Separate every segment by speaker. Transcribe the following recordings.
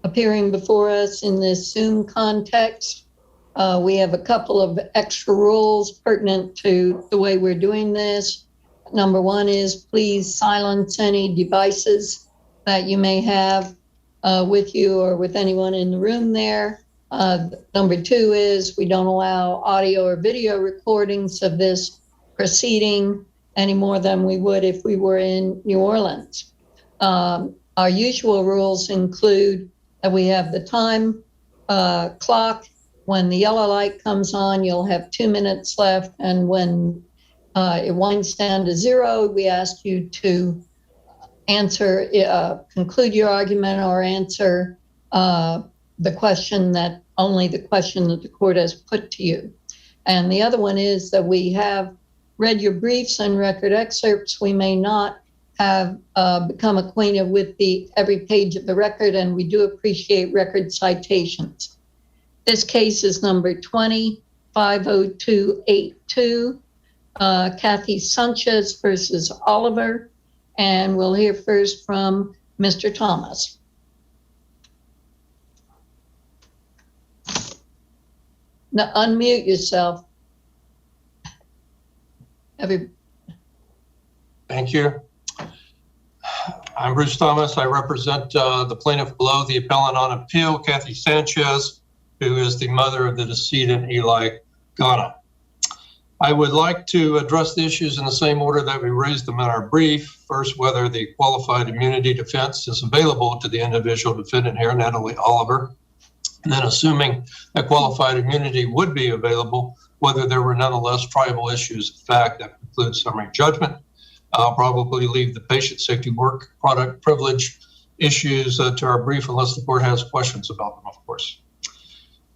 Speaker 1: appearing before us in this Zoom context. We have a couple of extra rules pertinent to the way we're doing this. Number one is please silence any devices that you may have with you or with anyone in the room there. Number two is we don't allow audio or video recordings of this proceeding any more than we would if we were in New Orleans. Our usual rules include that we have the time clock. When the yellow light comes on, you'll have 2 minutes left. And when it winds down to 0, we ask you to answer, conclude your argument or answer the question that the court has put to you. And the other one is that we have read your briefs and record excerpts. We may not have become acquainted with every page of the record, and we do appreciate record citations. This case is number 20-50282, Kathy Sanchez versus Oliver, and we'll hear first from Mr. Thomas. Now, unmute yourself.
Speaker 2: Thank you. I'm Bruce Thomas. I represent the plaintiff below, the appellant on appeal, Kathy Sanchez, who is the mother of the decedent Eli Ghana. I would like to address the issues in the same order that we raised them in our brief. First, whether the qualified immunity defense is available to the individual defendant here, Natalie Oliver. And then assuming that qualified immunity would be available, whether there were nonetheless tribal issues of fact that preclude summary judgment. I'll probably leave the patient safety work product privilege issues to our brief unless the court has questions about them, of course.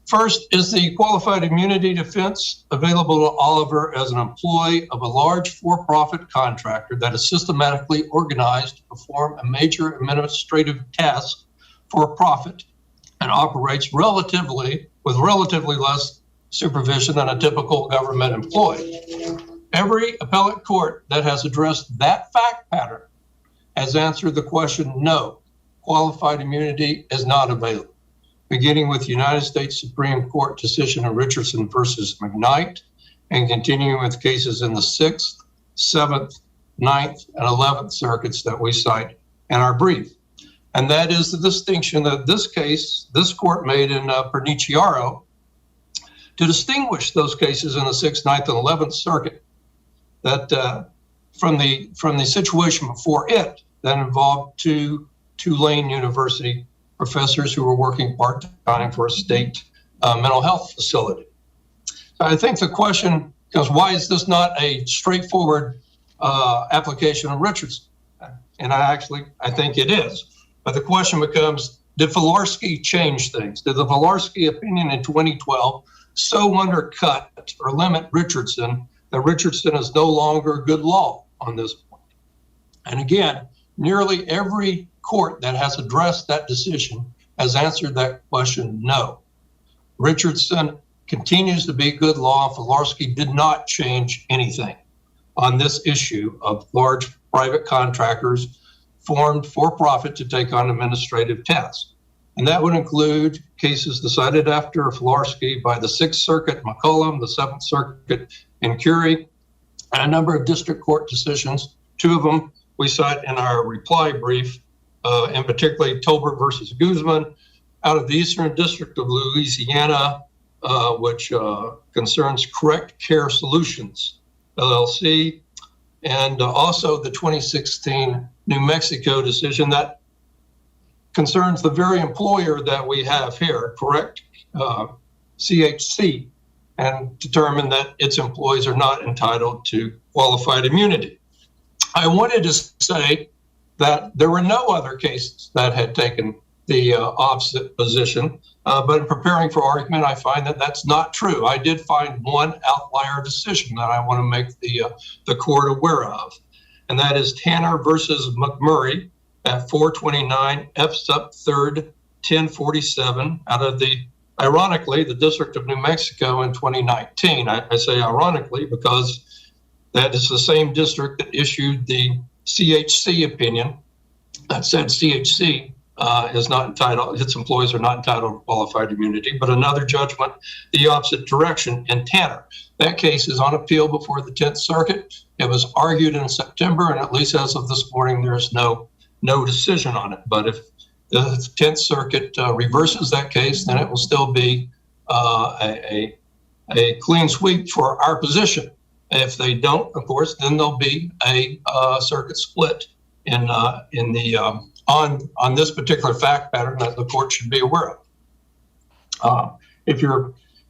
Speaker 2: First, is the qualified immunity defense available to Oliver as an employee of a large for-profit contractor that is systematically organized to perform a major administrative task for a profit and operates with relatively less supervision than a typical government employee? Every appellate court that has addressed that fact pattern has answered the question, no, qualified immunity is not available. Beginning with the United States Supreme Court decision of Richardson versus McKnight and continuing with cases in the 6th, 7th, 9th, and 11th circuits that we cite in our brief. And that is the distinction that this court made in Perniciaro to distinguish those cases in the 6th, 9th, and 11th circuit that from the situation before it that involved two Tulane University professors who were working part-time for a state mental health facility. I think the question is, why is this not a straightforward application of Richardson? And I think it is. But the question becomes, did Filarski change things? Did the Filarski opinion in 2012 so undercut or limit Richardson that Richardson is no longer good law on this point? And again, nearly every court that has addressed that decision has answered that question, no. Richardson continues to be good law. Filarski did not change anything on this issue of large private contractors formed for profit to take on administrative tasks. And that would include cases decided after Filarski by the 6th Circuit, McCollum, the 7th Circuit, and Curie, and a number of district court decisions. Two of them we cite in our reply brief, and particularly Tolbert versus Guzman out of the Eastern District of Louisiana, which concerns Correct Care Solutions, LLC, and also the 2016 New Mexico decision that concerns the very employer that we have here, Correct CHC, and determined that its employees are not entitled to qualified immunity. I wanted to say that there were no other cases that had taken the opposite position, but in preparing for argument, I find that that's not true. I did find one outlier decision that I want to make the court aware of, and that is Tanner versus McMurray at 429 F sub 3rd 1047 out of ironically, the District of New Mexico in 2019. I say ironically because that is the same district that issued the CHC opinion that said CHC is not entitled, its employees are not entitled to qualified immunity, but another judgment the opposite direction in Tanner. That case is on appeal before the 10th Circuit. It was argued in September, and at least as of this morning, there's no decision on it. But if the 10th Circuit reverses that case, then it will still be a clean sweep for our position. If they don't, of course, then there'll be a circuit split on this particular fact pattern that the court should be aware of. If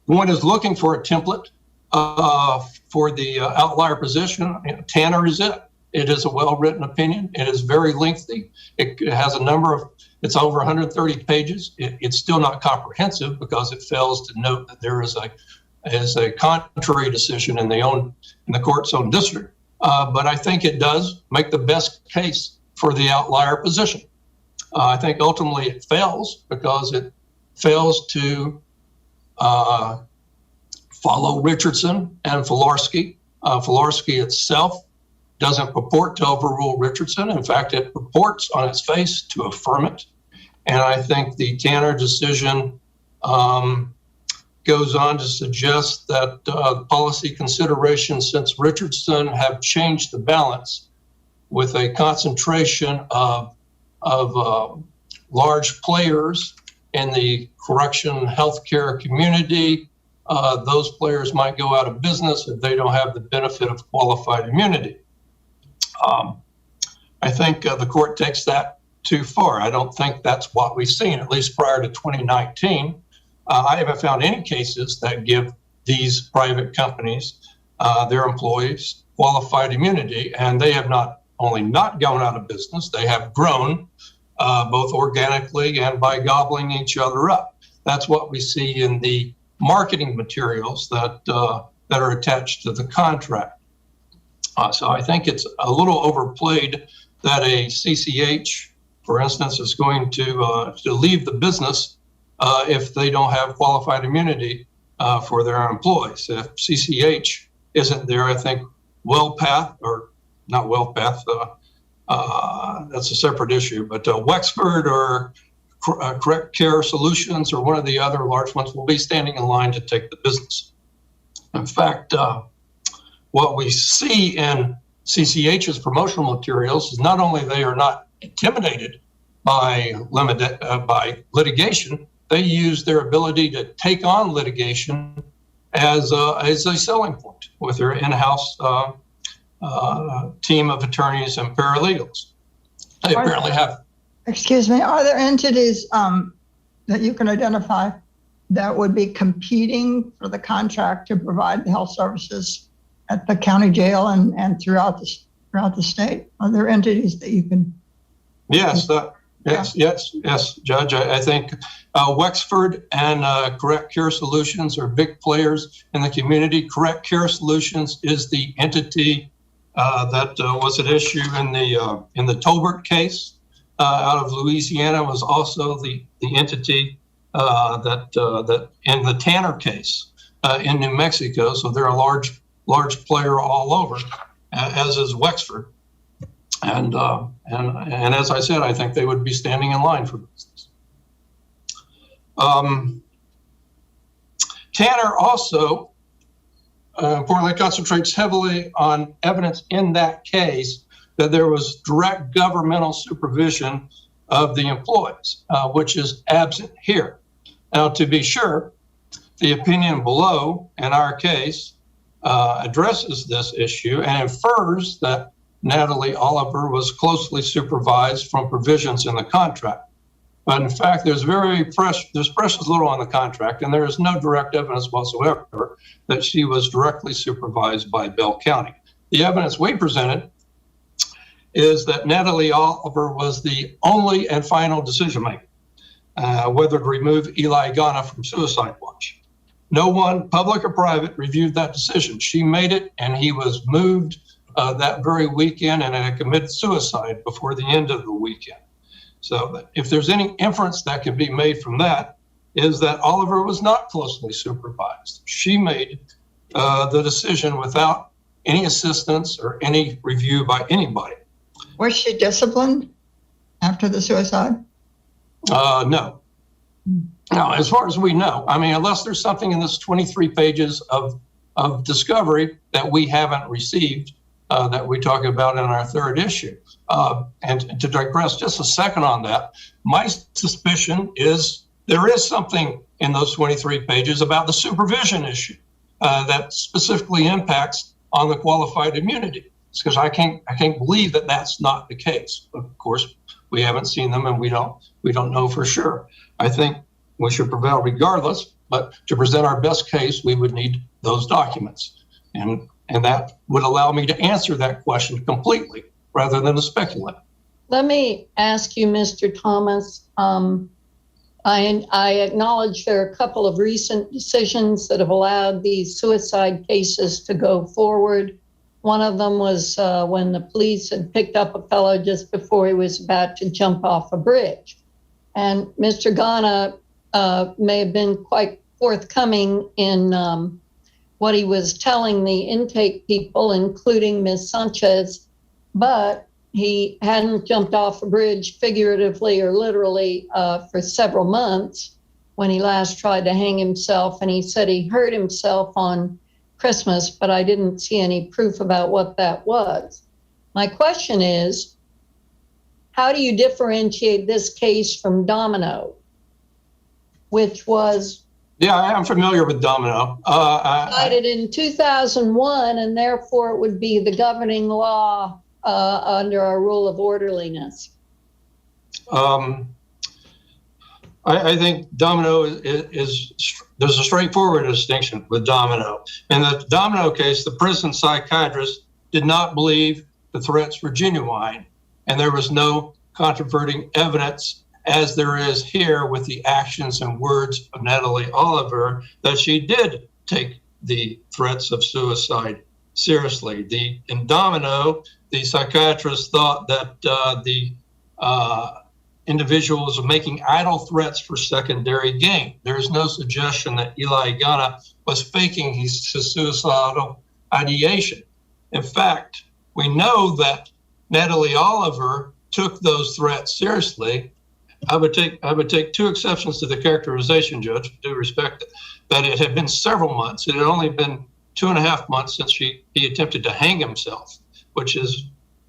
Speaker 2: one is looking for a template for the outlier position, Tanner is it. It is a well-written opinion. It is very lengthy. It has a number of, it's over 130 pages. It's still not comprehensive because it fails to note that there is a contrary decision in the court's own district. But I think it does make the best case for the outlier position. I think ultimately it fails because it fails to follow Richardson and Filarski. Filarski itself doesn't purport to overrule Richardson. In fact, it purports on its face to affirm it. And I think the Tanner decision goes on to suggest that policy considerations since Richardson have changed the balance with a concentration of large players in the correction healthcare community. Those players might go out of business if they don't have the benefit of qualified immunity. I think the court takes that too far. I don't think that's what we've seen, at least prior to 2019. I haven't found any cases that give these private companies, their employees, qualified immunity, and they have not only not gone out of business, they have grown both organically and by gobbling each other up. That's what we see in the marketing materials that are attached to the contract. So I think it's a little overplayed that a CCH, for instance, is going to leave the business if they don't have qualified immunity for their employees. If CCH isn't there, I think WellPath, or not WellPath, that's a separate issue, but Wexford or Correct Care Solutions or one of the other large ones will be standing in line to take the business. In fact, what we see in CCH's promotional materials is not only they are not intimidated by litigation, they use their ability to take on litigation as a selling point with their in-house team of attorneys and paralegals. They apparently have.
Speaker 3: Excuse me, are there entities that you can identify that would be competing for the contract to provide the health services at the county jail and throughout the state? Are there entities that you can?
Speaker 2: Yes, Judge. I think Wexford and Correct Care Solutions are big players in the community. Correct Care Solutions is the entity that was at issue in the Tolbert case out of Louisiana. Was also the entity that in the Tanner case in New Mexico. So they're a large player all over, as is Wexford. And as I said, I think they would be standing in line for business. Tanner also importantly concentrates heavily on evidence in that case that there was direct governmental supervision of the employees, which is absent here. Now, to be sure, the opinion below in our case addresses this issue and infers that Natalie Oliver was closely supervised from provisions in the contract. But in fact, there's precious little on the contract, and there is no direct evidence whatsoever that she was directly supervised by Bell County. The evidence we presented is that Natalie Oliver was the only and final decision maker, whether to remove Eli Ghana from suicide watch. No one, public or private, reviewed that decision. She made it, and he was moved that very weekend and had committed suicide before the end of the weekend. So if there's any inference that can be made from that, is that Oliver was not closely supervised. She made the decision without any assistance or any review by anybody.
Speaker 3: Was she disciplined after the suicide?
Speaker 2: No. Now, as far as we know, I mean, unless there's something in this 23 pages of discovery that we haven't received, that we talk about in our third issue. And to digress just a second on that, my suspicion is there is something in those 23 pages about the supervision issue that specifically impacts on the qualified immunity. It's because I can't believe that that's not the case. Of course, we haven't seen them, and we don't know for sure. I think we should prevail regardless, but to present our best case, we would need those documents. And that would allow me to answer that question completely rather than to speculate.
Speaker 1: Let me ask you, Mr. Thomas, I acknowledge there are a couple of recent decisions that have allowed these suicide cases to go forward. One of them was when the police had picked up a fellow just before he was about to jump off a bridge. And Mr. Ghana may have been quite forthcoming in what he was telling the intake people, including Ms. Sanchez, but he hadn't jumped off a bridge figuratively or literally for several months when he last tried to hang himself. And he said he hurt himself on Christmas, but I didn't see any proof about what that was. My question is, how do you differentiate this case from Domino, which was
Speaker 2: Yeah, I'm familiar with Domino.
Speaker 1: decided in 2001, and therefore it would be the governing law under our rule of orderliness?
Speaker 2: I think Domino is there's a straightforward distinction with Domino. In the Domino case, the prison psychiatrist did not believe the threats were genuine, and there was no controverting evidence, as there is here with the actions and words of Natalie Oliver, that she did take the threats of suicide seriously. In Domino, the psychiatrist thought that the individual was making idle threats for secondary gain. There is no suggestion that Eli Ghana was faking his suicidal ideation. In fact, we know that Natalie Oliver took those threats seriously. I would take two exceptions to the characterization, Judge, with due respect, that it had been several months. It had only been 2.5 months since he attempted to hang himself, which is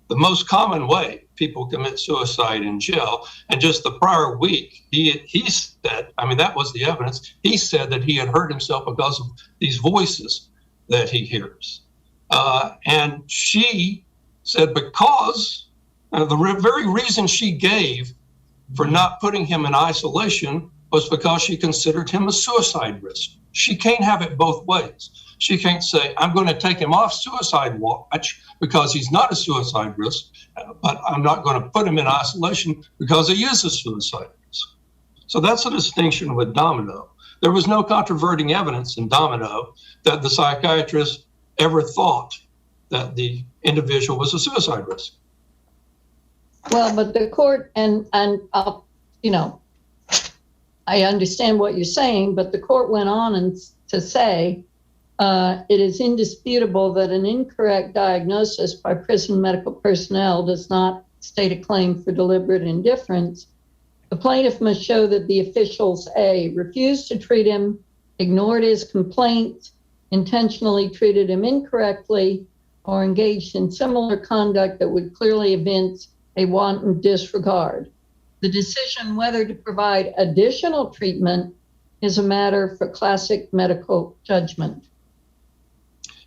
Speaker 2: the most common way people commit suicide in jail. And just the prior week, he said, I mean, that was the evidence. He said that he had hurt himself because of these voices that he hears. And she said because the very reason she gave for not putting him in isolation was because she considered him a suicide risk. She can't have it both ways. She can't say, I'm going to take him off suicide watch because he's not a suicide risk, but I'm not going to put him in isolation because he is a suicide risk. So that's a distinction with Domino. There was no controverting evidence in Domino that the psychiatrist ever thought that the individual was a suicide risk.
Speaker 1: Well, but the court, and you know, I understand what you're saying, but the court went on to say it is indisputable that an incorrect diagnosis by prison medical personnel does not state a claim for deliberate indifference. The plaintiff must show that the officials, A, refused to treat him, ignored his complaints, intentionally treated him incorrectly, or engaged in similar conduct that would clearly evince a wanton disregard. The decision whether to provide additional treatment is a matter for classic medical judgment.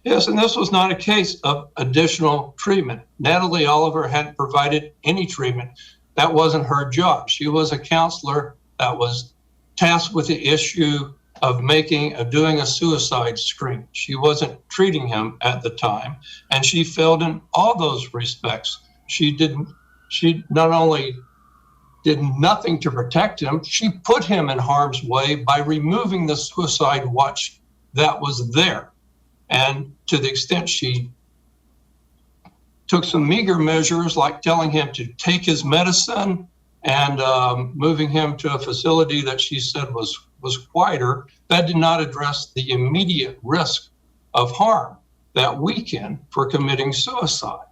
Speaker 2: Yes, and this was not a case of additional treatment. Natalie Oliver hadn't provided any treatment. That wasn't her job. She was a counselor that was tasked with the issue of doing a suicide screen. She wasn't treating him at the time, and she failed in all those respects. She not only did nothing to protect him, she put him in harm's way by removing the suicide watch that was there. And to the extent she took some meager measures like telling him to take his medicine and moving him to a facility that she said was quieter, that did not address the immediate risk of harm that weekend for committing suicide.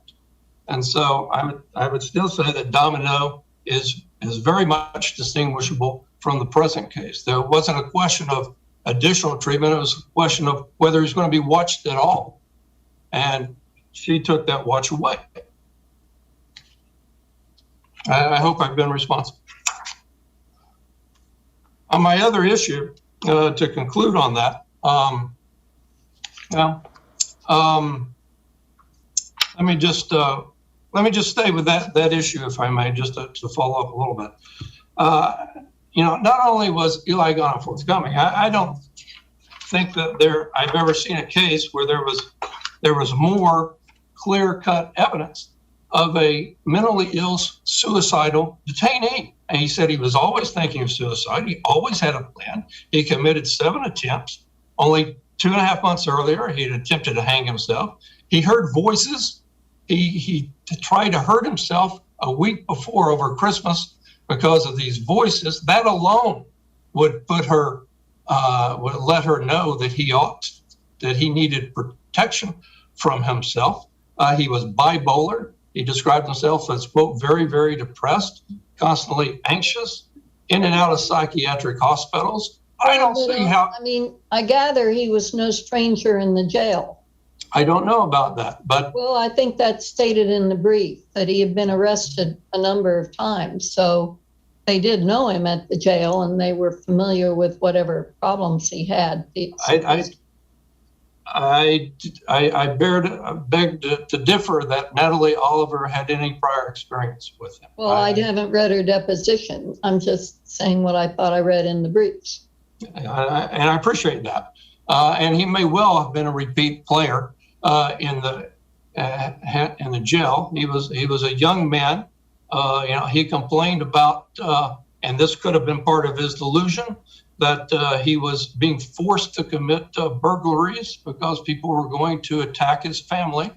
Speaker 2: And so I would still say that Domino is is very much distinguishable from the present case. There wasn't a question of additional treatment. It was a question of whether he's going to be watched at all. And she took that watch away. I hope I've been responsible. On my other issue, to conclude on that, let me just stay with that issue, if I may, just to follow up a little bit. Not only was Eli Ghana forthcoming, I don't think that I've ever seen a case where there was more clear-cut evidence of a mentally ill, suicidal detainee. And he said he was always thinking of suicide. He always had a plan. He committed 7 attempts. Only 2.5 months earlier, he had attempted to hang himself. He heard voices. He tried to hurt himself a week before over Christmas because of these voices. That alone would let her know that he needed protection from himself. He was bipolar. He described himself as, quote, very, very depressed, constantly anxious, in and out of psychiatric hospitals. I don't see how.
Speaker 1: I mean, I gather he was no stranger in the jail.
Speaker 2: I don't know about that, but.
Speaker 1: Well, I think that's stated in the brief that he had been arrested a number of times. So they did know him at the jail and they were familiar with whatever problems he had.
Speaker 2: I beg to differ that Natalie Oliver had any prior experience with him.
Speaker 1: Well, I haven't read her deposition. I'm just saying what I thought I read in the briefs.
Speaker 2: And I appreciate that. And he may well have been a repeat player in the jail. He was a young man. He complained about, and this could have been part of his delusion, that he was being forced to commit burglaries because people were going to attack his family.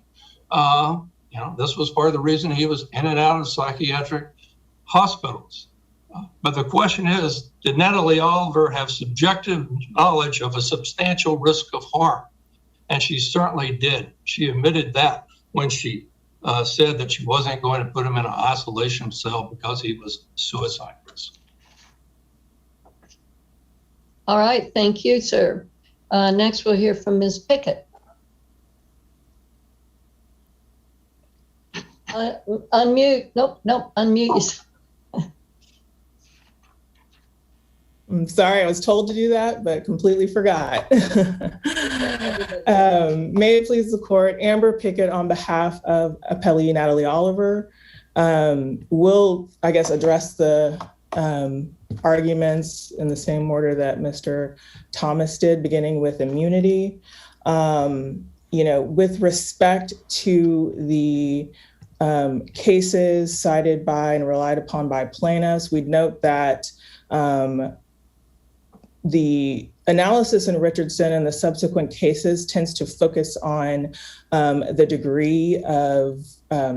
Speaker 2: This was part of the reason he was in and out of psychiatric hospitals. But the question is, did Natalie Oliver have subjective knowledge of a substantial risk of harm? And she certainly did. She admitted that when she said that she wasn't going to put him in an isolation cell because he was suicide risk.
Speaker 1: All right. Thank you, sir. Next, we'll hear from Ms. Pickett. Unmute. Nope. Unmute.
Speaker 4: I'm sorry, I was told to do that, but completely forgot. May it please the court, Amber Pickett on behalf of appellee Natalie Oliver will, I guess, address the arguments in the same order that Mr. Thomas did, beginning with immunity. With respect to the cases cited by and relied upon by plaintiffs, we'd note that the analysis in Richardson and the subsequent cases tends to focus on the degree of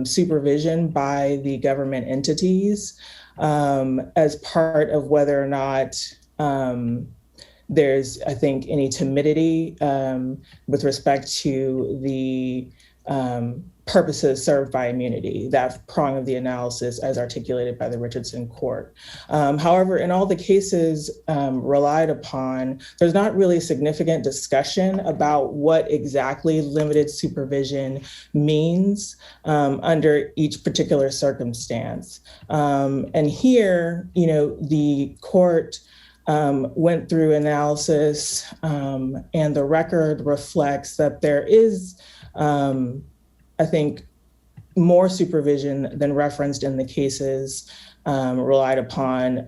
Speaker 4: supervision by the government entities as part of whether or not there's, I think, any timidity with respect to the purposes served by immunity, that prong of the analysis as articulated by the Richardson court. However, in all the cases relied upon, there's not really significant discussion about what exactly limited supervision means under each particular circumstance. And here, the court went through analysis and the record reflects that there is I think more supervision than referenced in the cases relied upon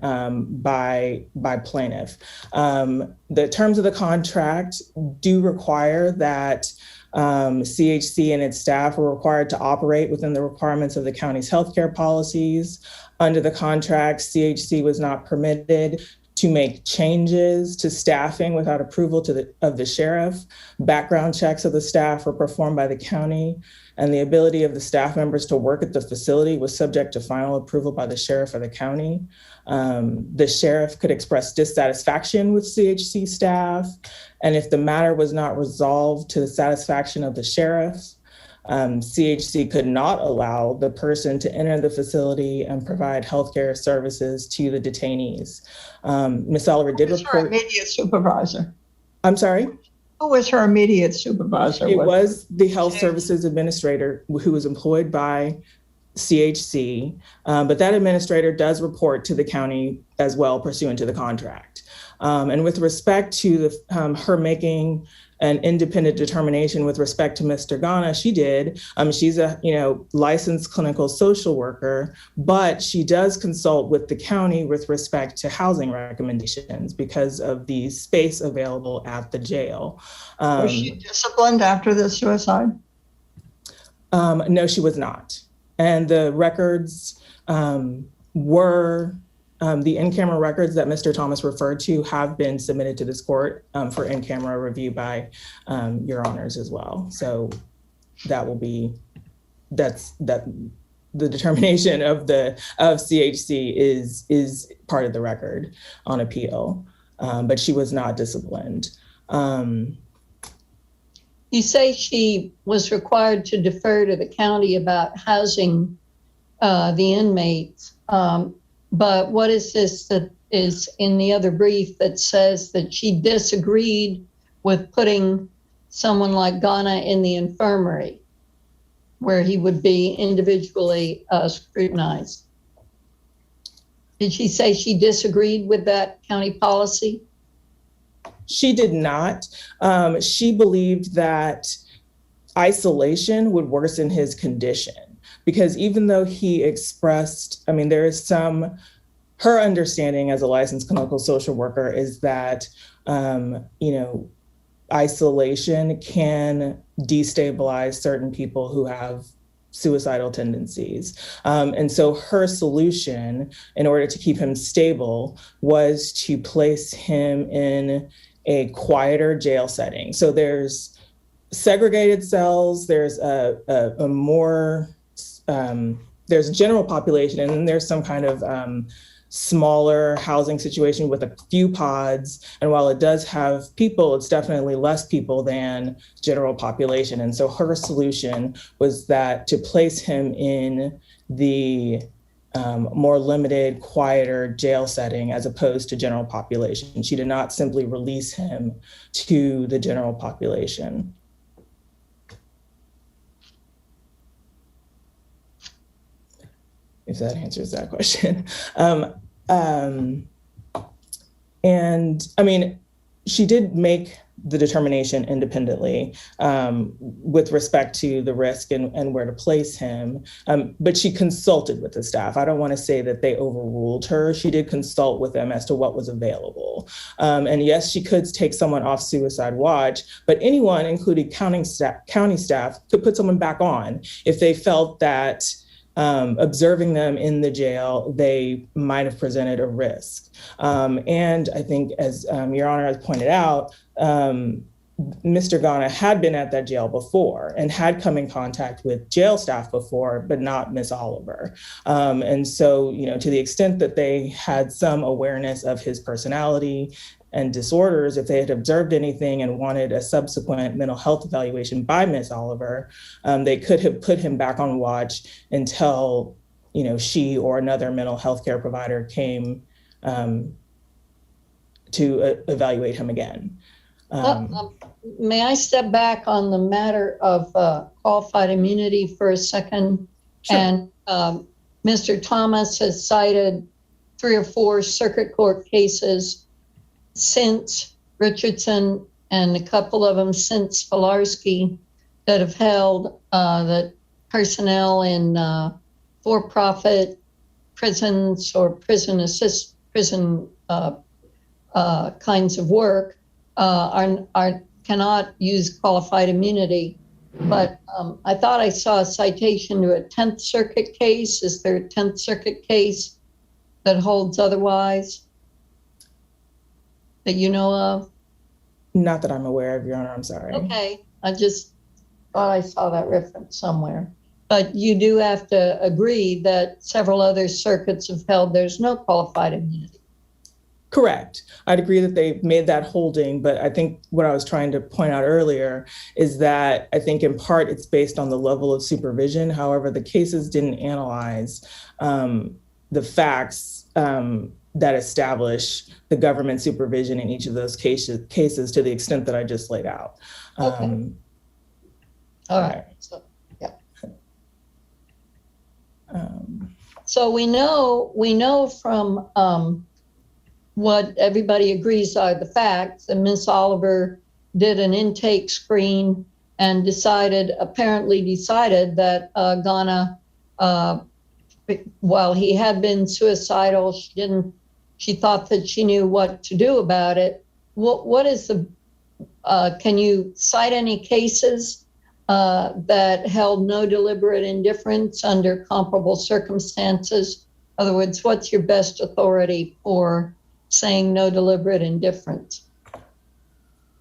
Speaker 4: by plaintiff. The terms of the contract do require that CHC and its staff are required to operate within the requirements of the county's healthcare policies. Under the contract, CHC was not permitted to make changes to staffing without approval of the sheriff. Background checks of the staff were performed by the county, and the ability of the staff members to work at the facility was subject to final approval by the sheriff or the county. The sheriff could express dissatisfaction with CHC staff, and if the matter was not resolved to the satisfaction of the sheriff, CHC could not allow the person to enter the facility and provide healthcare services to the detainees. Ms. Oliver did
Speaker 3: Who was her
Speaker 4: report.
Speaker 3: immediate supervisor?
Speaker 4: I'm sorry?
Speaker 3: Who was her immediate supervisor?
Speaker 4: It was the health services administrator who was employed by CHC, but that administrator does report to the county as well pursuant to the contract. And with respect to her making an independent determination with respect to Mr. Ghana, she did. She's a licensed clinical social worker, but she does consult with the county with respect to housing recommendations because of the space available at the jail.
Speaker 3: Was she disciplined after the suicide?
Speaker 4: No, she was not. And the records were the in-camera records that Mr. Thomas referred to have been submitted to this court for in-camera review by your honors as well. So that will be, the determination of CHC is part of the record on appeal, but she was not disciplined.
Speaker 1: You say she was required to defer to the county about housing the inmates, but what is this that is in the other brief that says that she disagreed with putting someone like Ghana in the infirmary where he would be individually scrutinized? Did she say she disagreed with that county policy?
Speaker 4: She did not. She believed that isolation would worsen his condition because even though he expressed, there is her understanding as a licensed clinical social worker is that, isolation can destabilize certain people who have suicidal tendencies. And so her solution in order to keep him stable was to place him in a quieter jail setting. So there's segregated cells, there's a more, there's general population, and then there's some kind of smaller housing situation with a few pods. And while it does have people, it's definitely less people than general population. And so her solution was that to place him in the more limited, quieter jail setting as opposed to general population. She did not simply release him to the general population. If that answers that question. She did make the determination independently with respect to the risk and where to place him, but she consulted with the staff. I don't want to say that they overruled her. She did consult with them as to what was available. And yes, she could take someone off suicide watch, but anyone, including county staff, could put someone back on if they felt that observing them in the jail, they might have presented a risk. And I think, as Your Honor has pointed out, Mr. Ghana had been at that jail before and had come in contact with jail staff before, but not Ms. Oliver. And so, to the extent that they had some awareness of his personality and disorders, if they had observed anything and wanted a subsequent mental health evaluation by Ms. Oliver, they could have put him back on watch until, she or another mental health care provider came to evaluate him again.
Speaker 1: May I step back on the matter of qualified immunity for a second?
Speaker 4: Sure.
Speaker 1: And Mr. Thomas has cited 3 or 4 circuit court cases since Richardson and a couple of them since Filarski that have held that personnel in for-profit prisons or prison kinds of work cannot use qualified immunity. But I thought I saw a citation to a 10th Circuit case. Is there a 10th Circuit case that holds otherwise that you know of?
Speaker 4: Not that I'm aware of, Your Honor, I'm sorry.
Speaker 1: Okay, I just thought I saw that reference somewhere. But you do have to agree that several other circuits have held there's no qualified immunity.
Speaker 4: Correct. I'd agree that they made that holding, but I think what I was trying to point out earlier is that I think in part it's based on the level of supervision. However, the cases didn't analyze the facts that establish the government supervision in each of those cases to the extent that I just laid out.
Speaker 1: Okay. All right. So, yeah. So we know from what everybody agrees are the facts, that Miss Oliver did an intake screen and apparently decided that Ghana, while he had been suicidal, she thought that she knew what to do about it. What is can you cite any cases that held no deliberate indifference under comparable circumstances? In other words, what's your best authority for saying no deliberate indifference?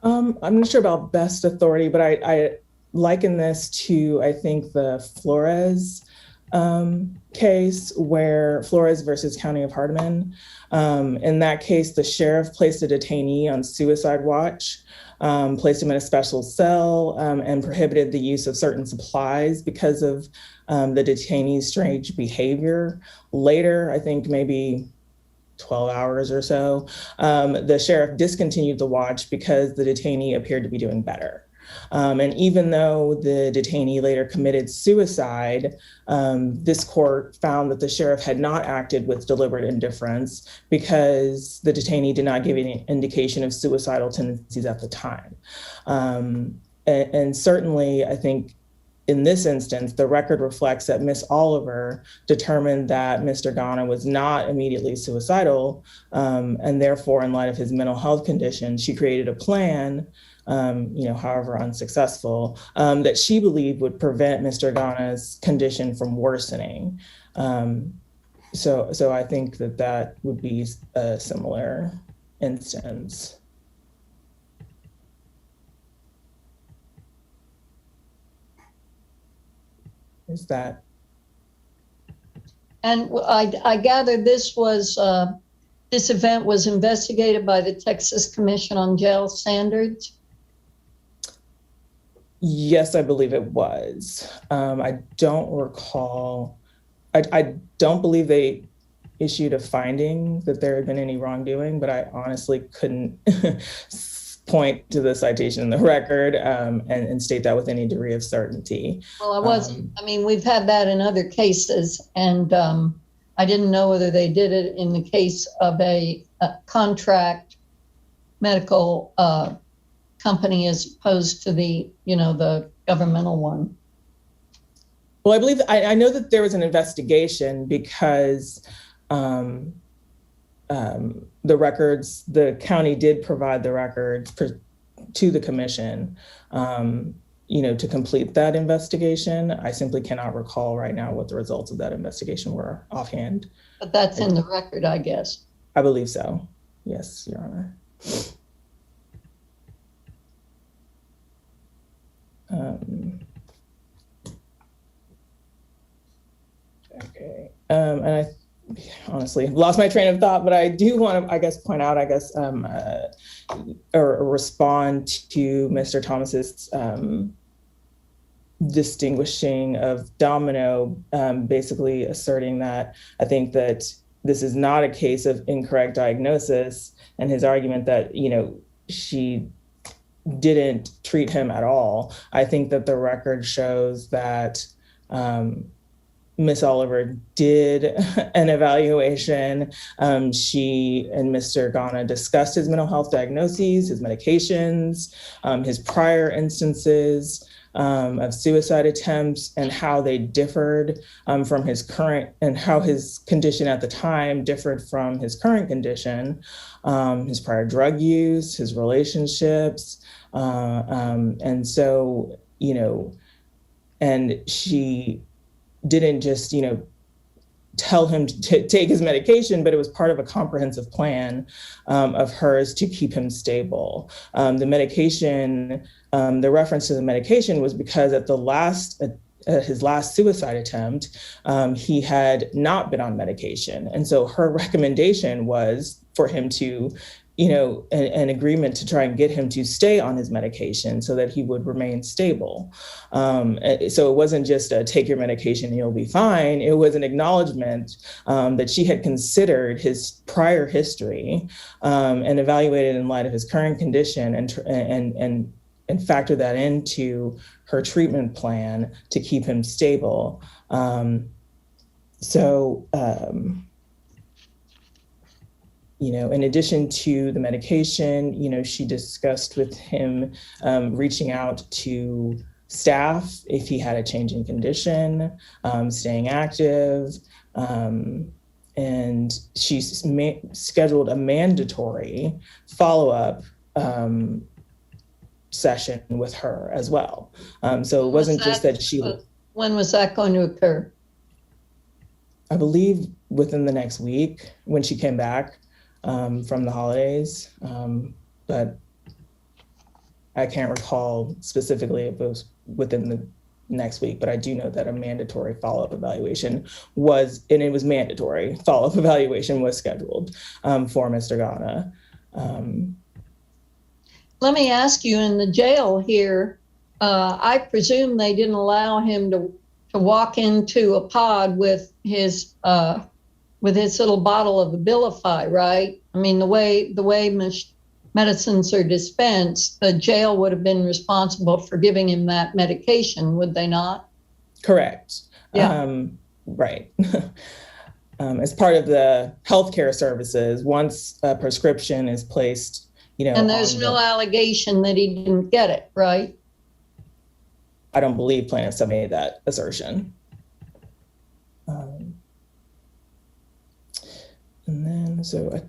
Speaker 4: I'm not sure about best authority, but I liken this to, I think, the Flores case, where Flores versus County of Hardman. In that case, the sheriff placed a detainee on suicide watch, placed him in a special cell, and prohibited the use of certain supplies because of the detainee's strange behavior. Later, I think maybe 12 hours or so, the sheriff discontinued the watch because the detainee appeared to be doing better. And even though the detainee later committed suicide, this court found that the sheriff had not acted with deliberate indifference because the detainee did not give any indication of suicidal tendencies at the time. And certainly, I think, in this instance, the record reflects that Miss Oliver determined that Mr. Ghana was not immediately suicidal, and therefore, in light of his mental health condition, she created a plan, however unsuccessful, that she believed would prevent Mr. Ghana's condition from worsening. So I think that would be a similar instance. Is that?
Speaker 1: And I gather this event was investigated by the Texas Commission on Jail Standards?
Speaker 4: Yes, I believe it was. I don't recall. I don't believe they issued a finding that there had been any wrongdoing, but I honestly couldn't point to the citation in the record and state that with any degree of certainty.
Speaker 1: Well, I wasn't. We've had that in other cases, and I didn't know whether they did it in the case of a contract medical company as opposed to the governmental one.
Speaker 4: Well, I believe I know that there was an investigation because the county did provide the records to the commission, to complete that investigation. I simply cannot recall right now what the results of that investigation were offhand.
Speaker 1: But that's in the record, I guess.
Speaker 4: I believe so. Yes, Your Honor. Okay. And I honestly lost my train of thought, but I do want to, point out, or respond to Mr. Thomas's distinguishing of Domino, basically asserting that I think that this is not a case of incorrect diagnosis, and his argument that, she didn't treat him at all. I think that the record shows that Miss Oliver did an evaluation. She and Mr. Ghana discussed his mental health diagnoses, his medications, his prior instances of suicide attempts, and how they differed from his current, and how his condition at the time differed from his current condition, his prior drug use, his relationships. And so, and she didn't just, tell him to take his medication, but it was part of a comprehensive plan of hers to keep him stable. The medication, the reference to the medication was because at his last suicide attempt, he had not been on medication. And so her recommendation was for him to, an agreement to try and get him to stay on his medication so that he would remain stable. So it wasn't just a take your medication and you'll be fine. It was an acknowledgement that she had considered his prior history and evaluated in light of his current condition and factor that into her treatment plan to keep him stable. In addition to the medication, she discussed with him reaching out to staff if he had a change in condition, staying active, and she scheduled a mandatory follow-up session with her as well. So it wasn't just that she...
Speaker 1: When was that going to occur?
Speaker 4: I believe within the next week when she came back from the holidays, but I can't recall specifically if it was within the next week, but I do know that a mandatory follow-up evaluation was mandatory follow-up evaluation was scheduled for Mr. Ghana.
Speaker 1: Let me ask you, in the jail here, I presume they didn't allow him to walk into a pod with his little bottle of Abilify, right? I mean, the way medicines are dispensed, the jail would have been responsible for giving him that medication, would they not?
Speaker 4: Correct.
Speaker 1: Yeah.
Speaker 4: Right. As part of the healthcare services, once a prescription is placed,
Speaker 1: and there's no allegation that he didn't get it, right?
Speaker 4: I don't believe plaintiffs have made that assertion. And then, so I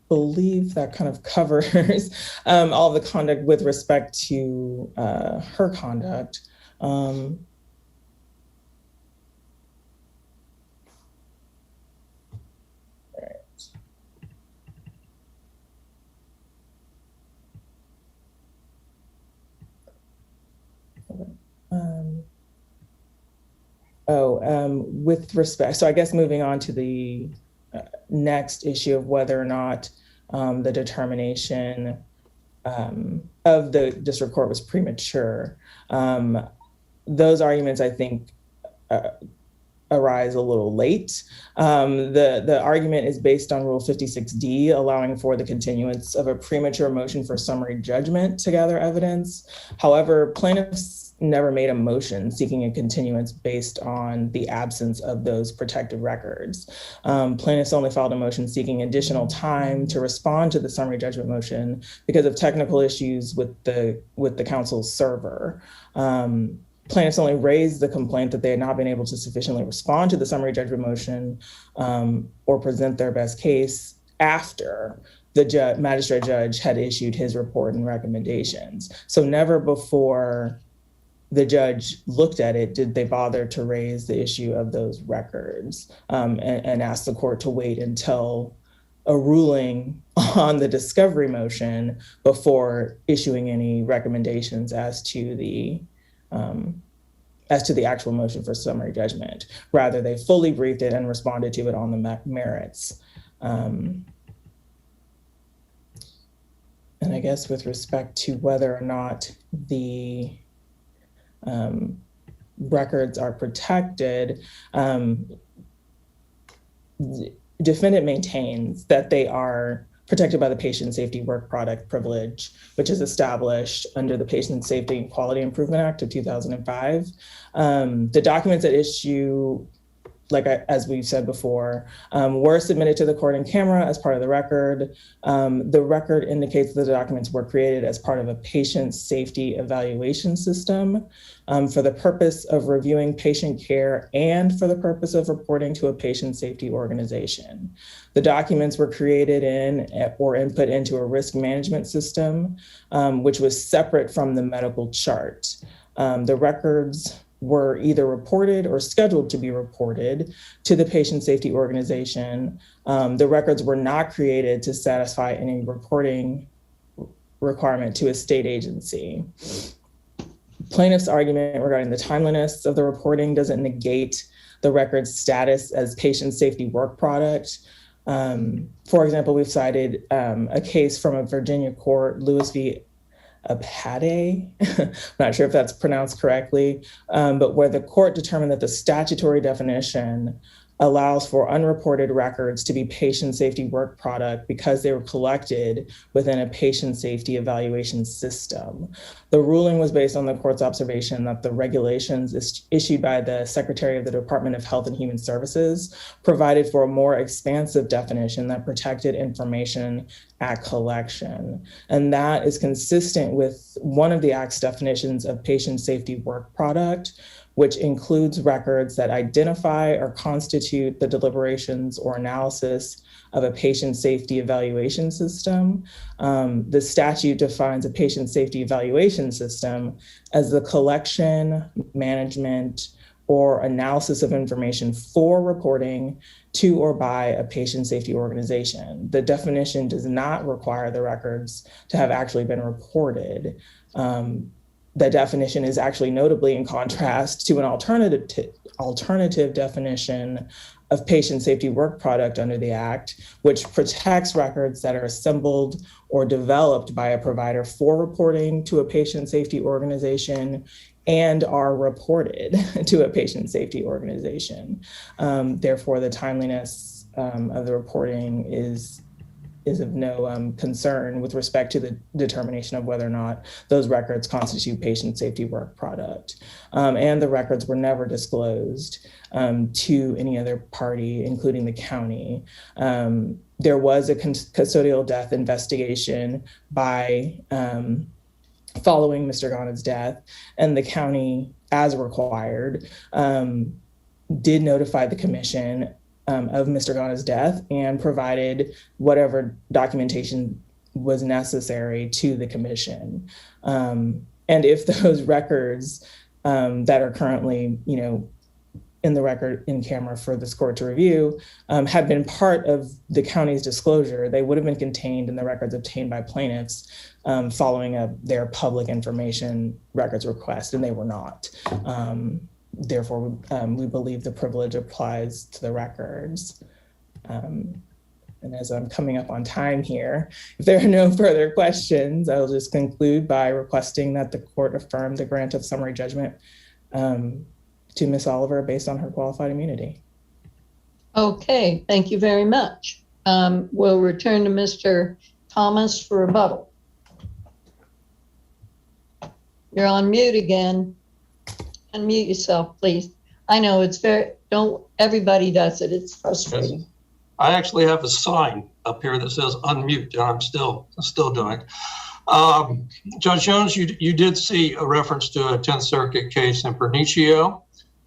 Speaker 4: believe that kind of covers all the conduct with respect to her conduct. With respect, so I guess moving on to the next issue of whether or not the determination of the district court was premature. Those arguments, I think, arise a little late. The argument is based on Rule 56D, allowing for the continuance of a premature motion for summary judgment to gather evidence. However, plaintiffs never made a motion seeking a continuance based on the absence of those protected records. Plaintiffs only filed a motion seeking additional time to respond to the summary judgment motion because of technical issues with the counsel's server. Plaintiffs only raised the complaint that they had not been able to sufficiently respond to the summary judgment motion or present their best case after the magistrate judge had issued his report and recommendations. So never before the judge looked at it did they bother to raise the issue of those records and ask the court to wait until a ruling on the discovery motion before issuing any recommendations as to the actual motion for summary judgment. Rather, they fully briefed it and responded to it on the merits. And I guess with respect to whether or not the records are protected, defendant maintains that they are protected by the Patient Safety Work Product Privilege, which is established under the Patient Safety and Quality Improvement Act of 2005. The documents at issue, as we've said before, were submitted to the court in camera as part of the record. The record indicates that the documents were created as part of a patient safety evaluation system for the purpose of reviewing patient care and for the purpose of reporting to a patient safety organization. The documents were created in or input into a risk management system, which was separate from the medical chart. The records were either reported or scheduled to be reported to the patient safety organization. The records were not created to satisfy any reporting requirement to a state agency. Plaintiff's argument regarding the timeliness of the reporting doesn't negate the record's status as patient safety work product. For example, we've cited a case from a Virginia court, Lewis v. Apade, I'm not sure if that's pronounced correctly, but where the court determined that the statutory definition allows for unreported records to be patient safety work product because they were collected within a patient safety evaluation system. The ruling was based on the court's observation that the regulations issued by the Secretary of the Department of Health and Human Services provided for a more expansive definition that protected information at collection. And that is consistent with one of the Act's definitions of patient safety work product, which includes records that identify or constitute the deliberations or analysis of a patient safety evaluation system. The statute defines a patient safety evaluation system as the collection, management, or analysis of information for reporting to or by a patient safety organization. The definition does not require the records to have actually been reported. The definition is actually notably in contrast to an alternative definition of patient safety work product under the Act, which protects records that are assembled or developed by a provider for reporting to a patient safety organization and are reported to a patient safety organization. Therefore, the timeliness of the reporting is of no concern with respect to the determination of whether or not those records constitute patient safety work product. And the records were never disclosed to any other party, including the county. There was a custodial death investigation following Mr. Ghana's death, and the county, as required, did notify the commission of Mr. Ghana's death and provided whatever documentation was necessary to the commission. And if those records that are currently, in the record in camera for this court to review had been part of the county's disclosure, they would have been contained in the records obtained by plaintiffs following their public information records request, and they were not. Therefore, we believe the privilege applies to the records. And as I'm coming up on time here, if there are no further questions, I'll just conclude by requesting that the court affirm the grant of summary judgment to Ms. Oliver based on her qualified immunity.
Speaker 1: Okay, thank you very much. We'll return to Mr. Thomas for rebuttal. You're on mute again. Unmute yourself, please. I know it's everybody does it. It's frustrating.
Speaker 2: Yes. I actually have a sign up here that says unmute, and I'm still doing it. Judge Jones, you did see a reference to a 10th Circuit case in Pernicio.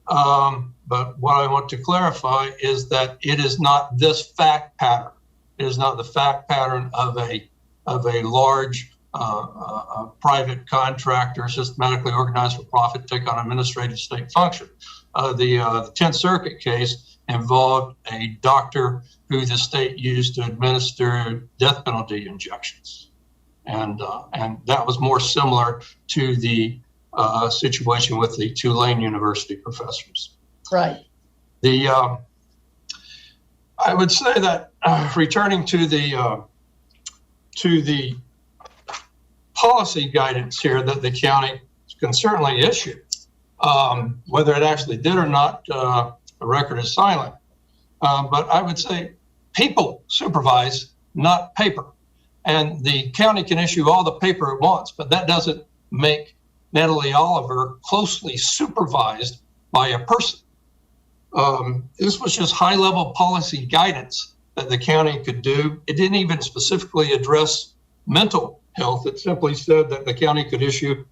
Speaker 2: But what I want to clarify is that it is not this fact pattern. It is not the fact pattern of a large private contractor systematically organized for profit take on administrative state function. The 10th Circuit case involved a doctor who the state used to administer death penalty injections. And that was more similar to the situation with the Tulane University professors.
Speaker 1: Right.
Speaker 2: I would say that returning to the policy guidance here that the county can certainly issue, whether it actually did or not, the record is silent. But I would say people supervise, not paper. And the county can issue all the paper it wants, but that doesn't make Natalie Oliver closely supervised by a person. This was just high-level policy guidance that the county could do. It didn't even specifically address mental health. It simply said that the county could issue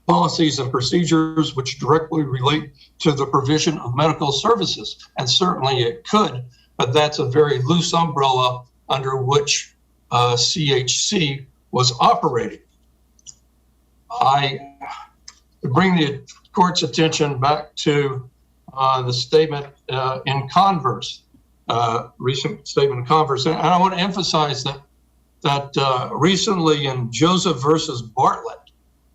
Speaker 2: policies and procedures which directly relate to the provision of medical services. And certainly it could, but that's a very loose umbrella under which CHC was operating. I bring the court's attention back to the statement in Converse, recent statement in Converse. And I want to emphasize that recently in Joseph versus Bartlett,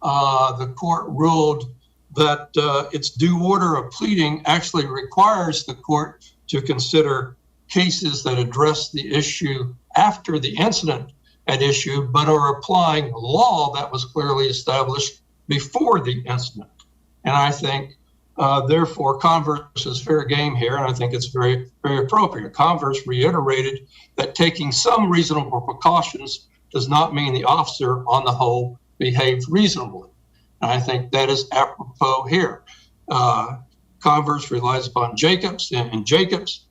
Speaker 2: the court ruled that its due order of pleading actually requires the court to consider cases that address the issue after the incident at issue, but are applying law that was clearly established before the incident. And I think, therefore, Converse is fair game here, and I think it's very, very appropriate. Converse reiterated that taking some reasonable precautions does not mean the officer, on the whole, behaved reasonably. And I think that is apropos here. Converse relies upon Jacobs, and Jacobs,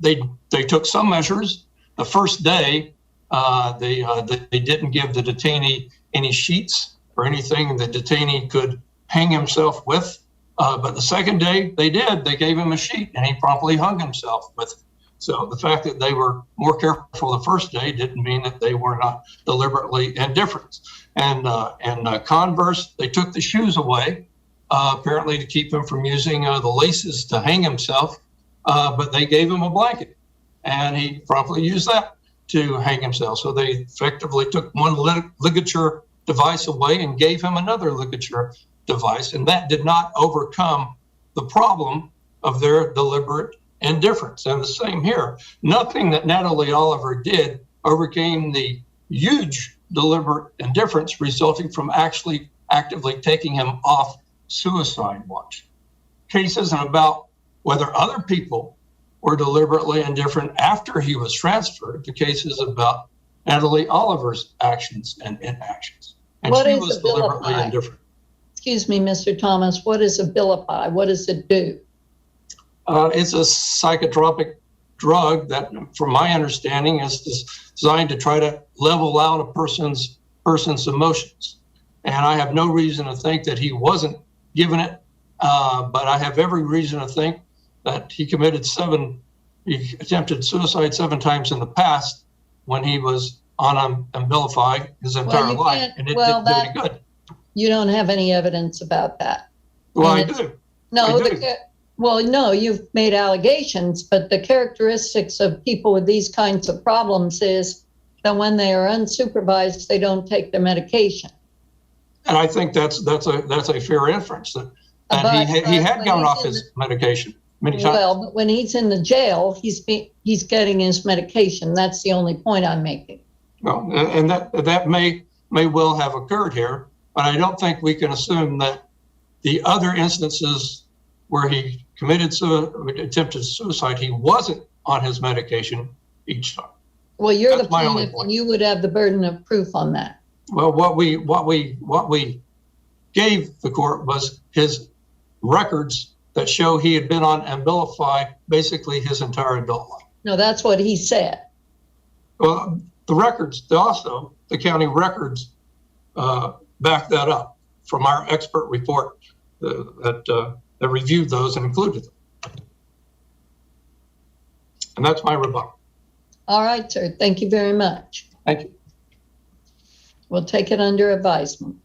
Speaker 2: they took some measures. The first day, they didn't give the detainee any sheets or anything the detainee could hang himself with. But the second day they did, they gave him a sheet and he promptly hung himself with it. So the fact that they were more careful the first day didn't mean that they were not deliberately indifferent. And Converse, they took the shoes away, apparently to keep him from using the laces to hang himself, but they gave him a blanket and he promptly used that to hang himself. So they effectively took one ligature device away and gave him another ligature device, and that did not overcome the problem of their deliberate indifference. And the same here. Nothing that Natalie Oliver did overcame the huge deliberate indifference resulting from actually actively taking him off suicide watch. Cases about whether other people were deliberately indifferent after he was transferred to cases about Natalie Oliver's actions and inactions. And
Speaker 1: What
Speaker 2: she
Speaker 1: is
Speaker 2: was
Speaker 1: a vilify?
Speaker 2: deliberately indifferent.
Speaker 1: Excuse me, Mr. Thomas, what is Abilify? What does it do?
Speaker 2: It's a psychotropic drug that, from my understanding, is designed to try to level out a person's emotions. And I have no reason to think that he wasn't given it, but I have every reason to think that he attempted suicide 7 times in the past when he was on Abilify his entire life, and it didn't do any good.
Speaker 1: You don't have any evidence about that.
Speaker 2: Well, I do.
Speaker 1: No,
Speaker 2: I do.
Speaker 1: no, you've made allegations, but the characteristics of people with these kinds of problems is that when they are unsupervised, they don't take their medication.
Speaker 2: And I think that's a fair inference that he had gone off his medication many times.
Speaker 1: Well, but when he's in the jail, he's getting his medication. That's the only point I'm making.
Speaker 2: Well, and that may well have occurred here, but I don't think we can assume that the other instances where he attempted suicide, he wasn't on his medication each time.
Speaker 1: Well, you're
Speaker 2: That's
Speaker 1: the
Speaker 2: my only
Speaker 1: plaintiff,
Speaker 2: point.
Speaker 1: and you would have the burden of proof on that.
Speaker 2: Well, what we gave the court was his records that show he had been on Abilify basically his entire adult life.
Speaker 1: No, that's what he said.
Speaker 2: Well, the records, the county records back that up from our expert report that reviewed those and included them. And that's my rebuttal.
Speaker 1: All right, sir. Thank you very much.
Speaker 2: Thank you.
Speaker 1: We'll take it under advisement.